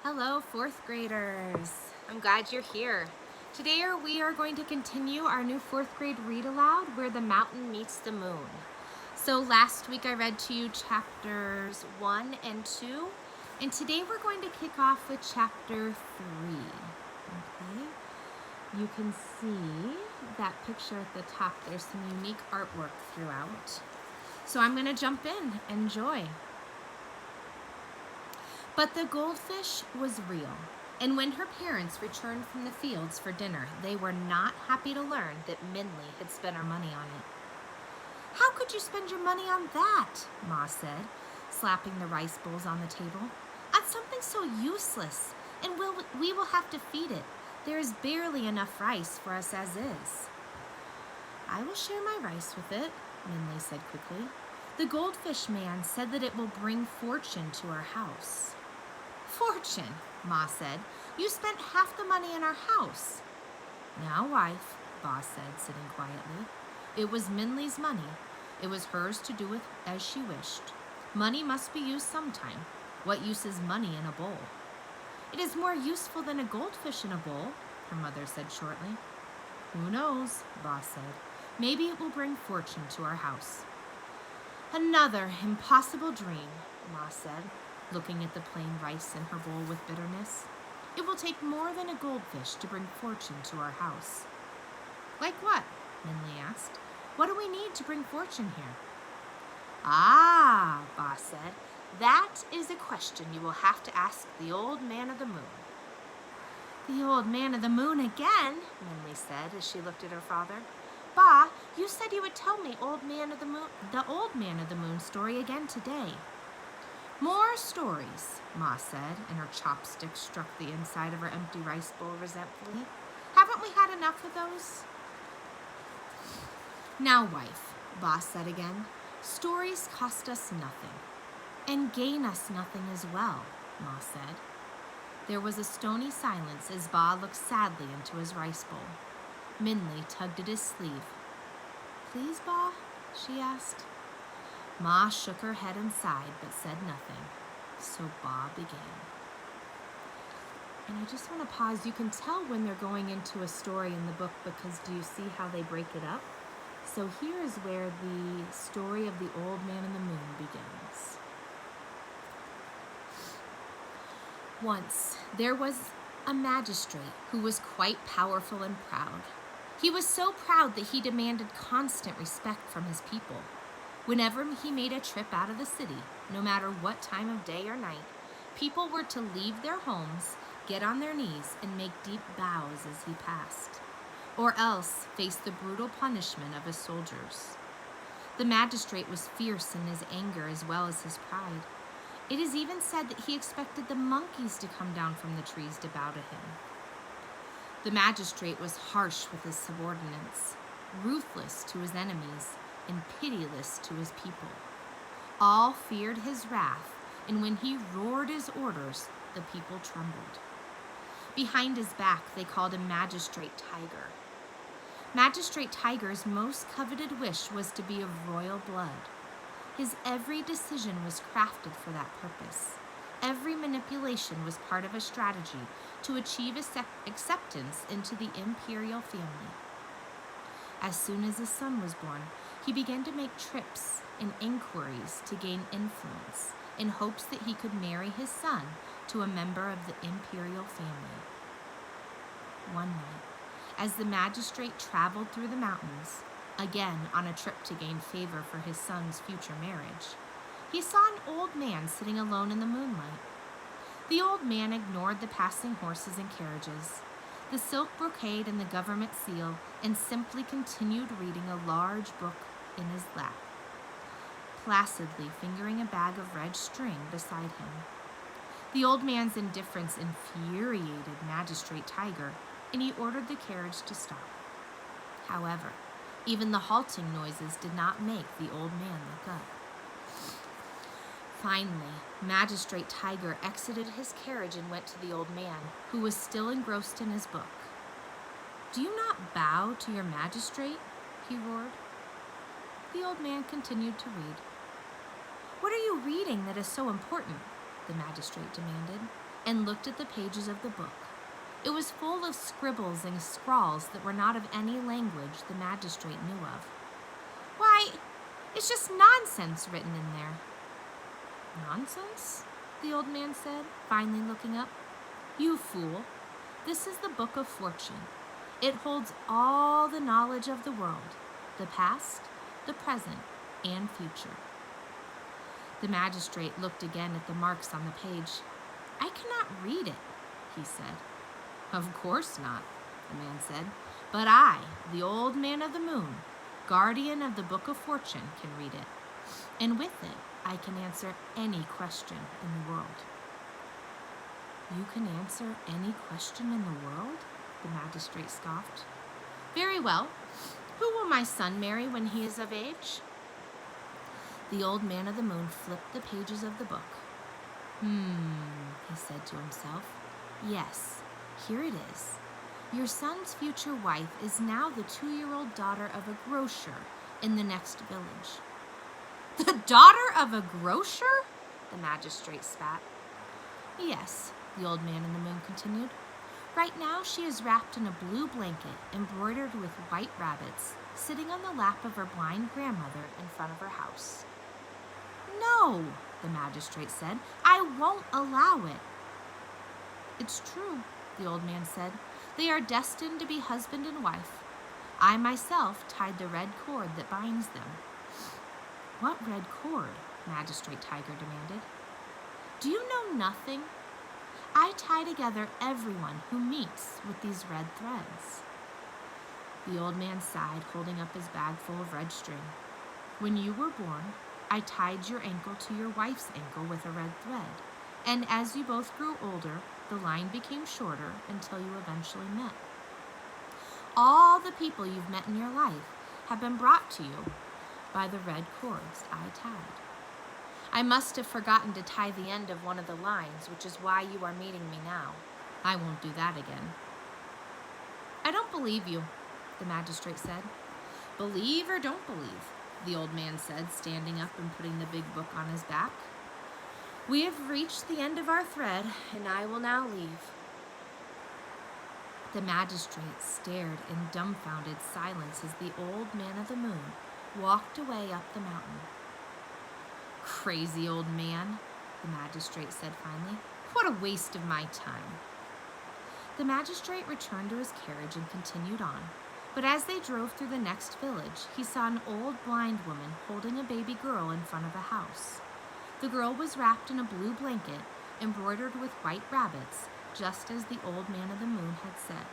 Hello, fourth graders. I'm glad you're here. Today we are going to continue our new fourth grade read aloud, Where the Mountain Meets the Moon. So last week I read to you chapters 1 and 2, and today we're going to kick off with chapter 3. Okay? You can see that picture at the top. There's some unique artwork throughout. So I'm going to jump in. Enjoy. But the goldfish was real, and when her parents returned from the fields for dinner, they were not happy to learn that Minley had spent her money on it. "How could you spend your money on that?" Ma said, slapping the rice bowls on the table. "On something so useless, and we will have to feed it. There is barely enough rice for us as is." "I will share my rice with it," Minley said quickly. "The goldfish man said that it will bring fortune to our house." "Fortune," Ma said. "You spent half the money in our house." "Now, wife," Boss said, sitting quietly. "It was Minley's money. It was hers to do with as she wished. Money must be used sometime. What use is money in a bowl?" "It is more useful than a goldfish in a bowl," her mother said shortly. "Who knows?" Boss said. "Maybe it will bring fortune to our house." "Another impossible dream," Ma said, looking at the plain rice in her bowl with bitterness. "It will take more than a goldfish to bring fortune to our house." "Like what?" Minley asked. "What do we need to bring fortune here?" "Ah," Boss said, "that is a question you will have to ask the Old Man of the Moon." "The Old Man of the Moon again," Minley said as she looked at her father. "Ba, you said you would tell me the Old Man of the Moon story again today." "More stories," Ma said, and her chopstick struck the inside of her empty rice bowl resentfully. "Haven't we had enough of those?" "Now, wife," Boss said again, "stories cost us nothing, and gain us nothing as well," Ma said. There was a stony silence as Ba looked sadly into his rice bowl. Minley tugged at his sleeve. "Please, Ba?" she asked. Ma shook her head and sighed, but said nothing. So Ba began. And I just want to pause. You can tell when they're going into a story in the book because do you see how they break it up? So here is where the story of the Old Man and the Moon begins. Once there was a magistrate who was quite powerful and proud. He was so proud that he demanded constant respect from his people. Whenever he made a trip out of the city, no matter what time of day or night, people were to leave their homes, get on their knees, and make deep bows as he passed, or else face the brutal punishment of his soldiers. The magistrate was fierce in his anger as well as his pride. It is even said that he expected the monkeys to come down from the trees to bow to him. The magistrate was harsh with his subordinates, ruthless to his enemies, and pitiless to his people. All feared his wrath, and when he roared his orders, the people trembled. Behind his back, they called him Magistrate Tiger. Magistrate Tiger's most coveted wish was to be of royal blood. His every decision was crafted for that purpose. Every manipulation was part of a strategy to achieve acceptance into the imperial family. As soon as his son was born, he began to make trips and inquiries to gain influence in hopes that he could marry his son to a member of the imperial family. One night, as the magistrate traveled through the mountains, again on a trip to gain favor for his son's future marriage, he saw an old man sitting alone in the moonlight. The old man ignored the passing horses and carriages, the silk brocade and the government seal, and simply continued reading a large book in his lap, placidly fingering a bag of red string beside him. The old man's indifference infuriated Magistrate Tiger, and he ordered the carriage to stop. However, even the halting noises did not make the old man look up. Finally, Magistrate Tiger exited his carriage and went to the old man, who was still engrossed in his book. "Do you not bow to your magistrate?" he roared. The old man continued to read. "What are you reading that is so important?" the magistrate demanded. and looked at the pages of the book. It was full of scribbles and scrawls that were not of any language the magistrate knew of. "Why, it's just nonsense written in there." "Nonsense?" the old man said, finally looking up. "You fool, this is the Book of Fortune. It holds all the knowledge of the world, the past, the present, and future." The magistrate looked again at the marks on the page. "I cannot read it," he said. "Of course not," the man said, "but I, the old man of the moon, guardian of the Book of Fortune, can read it, and with it I can answer any question in the world." "You can answer any question in the world?" the magistrate scoffed. "Very well. Who will my son marry when he is of age?" The old man of the moon flipped the pages of the book. He said to himself. "Yes, here it is. Your son's future wife is now the 2-year-old daughter of a grocer in the next village." "The daughter of a grocer?" the magistrate spat. "Yes," the old man in the moon continued. "Right now she is wrapped in a blue blanket embroidered with white rabbits, sitting on the lap of her blind grandmother in front of her house." "No," the magistrate said. "I won't allow it." "It's true," the old man said. "They are destined to be husband and wife. I myself tied the red cord that binds them." "What red cord?" Magistrate Tiger demanded. "Do you know nothing? I tie together everyone who meets with these red threads." The old man sighed, holding up his bag full of red string. "When you were born, I tied your ankle to your wife's ankle with a red thread, and as you both grew older, the line became shorter until you eventually met. All the people you've met in your life have been brought to you by the red cords I tied. I must have forgotten to tie the end of one of the lines, which is why you are meeting me now. I won't do that again." "I don't believe you," the magistrate said. "Believe or don't believe," the old man said, standing up and putting the big book on his back. "We have reached the end of our thread, and I will now leave." The magistrate stared in dumbfounded silence as the old man of the moon walked away up the mountain. "Crazy old man," the magistrate said finally. "What a waste of my time." The magistrate returned to his carriage and continued on, but as they drove through the next village, he saw an old blind woman holding a baby girl in front of a house. The girl was wrapped in a blue blanket embroidered with white rabbits, just as the old man of the moon had said.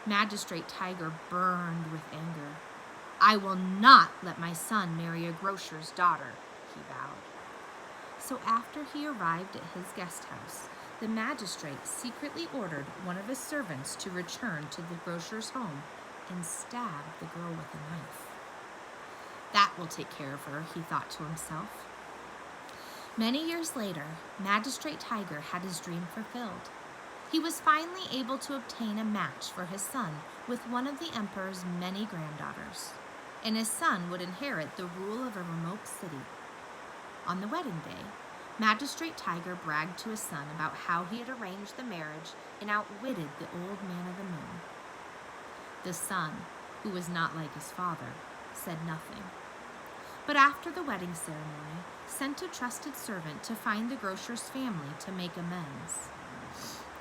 Magistrate Tiger burned with anger. "I will not let my son marry a grocer's daughter," he vowed. So after he arrived at his guest house, the magistrate secretly ordered one of his servants to return to the grocer's home and stab the girl with a knife. "That will take care of her," he thought to himself. Many years later, Magistrate Tiger had his dream fulfilled. He was finally able to obtain a match for his son with one of the emperor's many granddaughters, and his son would inherit the rule of a remote city. On the wedding day, Magistrate Tiger bragged to his son about how he had arranged the marriage and outwitted the old man of the moon. The son, who was not like his father, said nothing, but after the wedding ceremony, sent a trusted servant to find the grocer's family to make amends.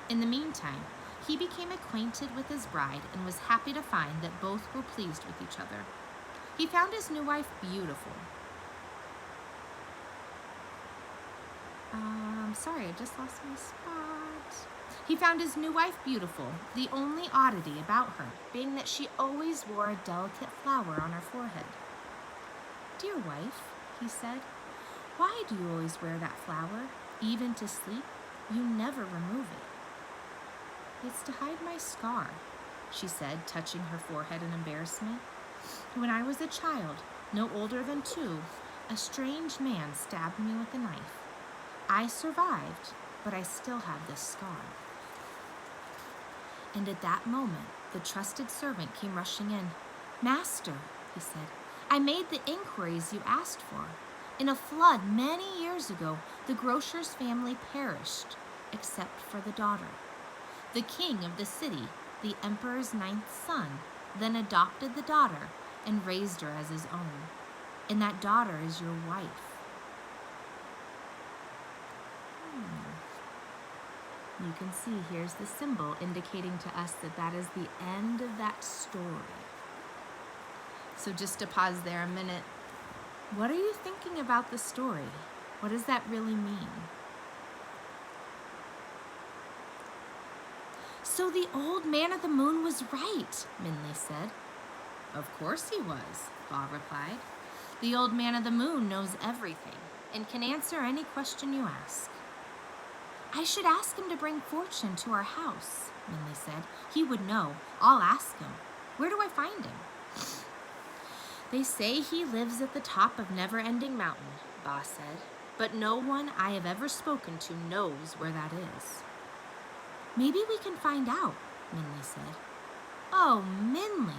In the meantime, he became acquainted with his bride and was happy to find that both were pleased with each other. He found his new wife beautiful. Sorry, I just lost my spot. He found his new wife beautiful, the only oddity about her being that she always wore a delicate flower on her forehead. "Dear wife," he said, "why do you always wear that flower? Even to sleep, you never remove it." "It's to hide my scar," she said, touching her forehead in embarrassment. "When I was a child, no older than 2, a strange man stabbed me with a knife. I survived, but I still have this scar." And at that moment, the trusted servant came rushing in. "Master," he said, "I made the inquiries you asked for. In a flood many years ago, the grocer's family perished. except for the daughter. The king of the city, the emperor's 9th son, then adopted the daughter and raised her as his own. And that daughter is your wife. You can see here's the symbol indicating to us that that is the end of that story. So just to pause there a minute, what are you thinking about the story? What does that really mean? So the old man of the moon was right, Minley said. Of course he was, Ba replied. The old man of the moon knows everything and can answer any question you ask. I should ask him to bring fortune to our house, Minley said. He would know. I'll ask him. Where do I find him? They say he lives at the top of Never-Ending Mountain, Ba said, but no one I have ever spoken to knows where that is. Maybe we can find out, Minley said. Oh, Minley,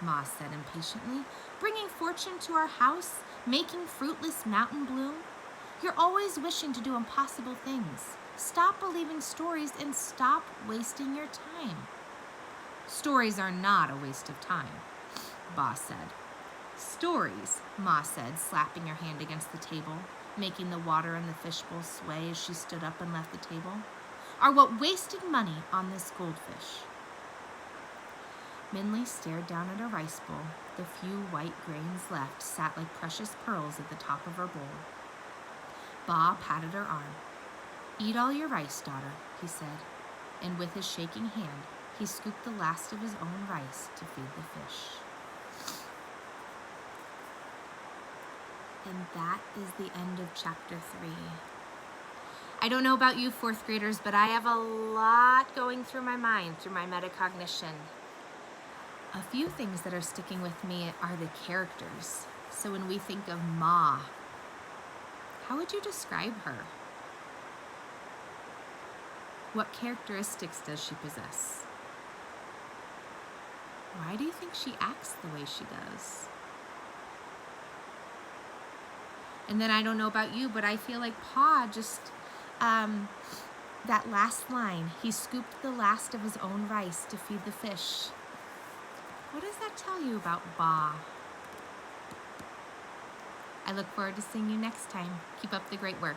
Ma said impatiently, bringing fortune to our house, making fruitless mountain bloom. You're always wishing to do impossible things. Stop believing stories and stop wasting your time. Stories are not a waste of time, Ba said. Stories, Ma said, slapping her hand against the table, making the water in the fishbowl sway as she stood up and left the table, are what wasted money on this goldfish. Minley stared down at her rice bowl. The few white grains left sat like precious pearls at the top of her bowl. Ba patted her arm. Eat all your rice, daughter, he said, and with his shaking hand, he scooped the last of his own rice to feed the fish. And that is the end of chapter 3. I don't know about you 4th graders, but I have a lot going through my mind through my metacognition. A few things that are sticking with me are the characters. So when we think of Ma, how would you describe her? What characteristics does she possess? Why do you think she acts the way she does? And then I don't know about you, but I feel like Pa just, that last line, he scooped the last of his own rice to feed the fish. What does that tell you about Ba? I look forward to seeing you next time. Keep up the great work.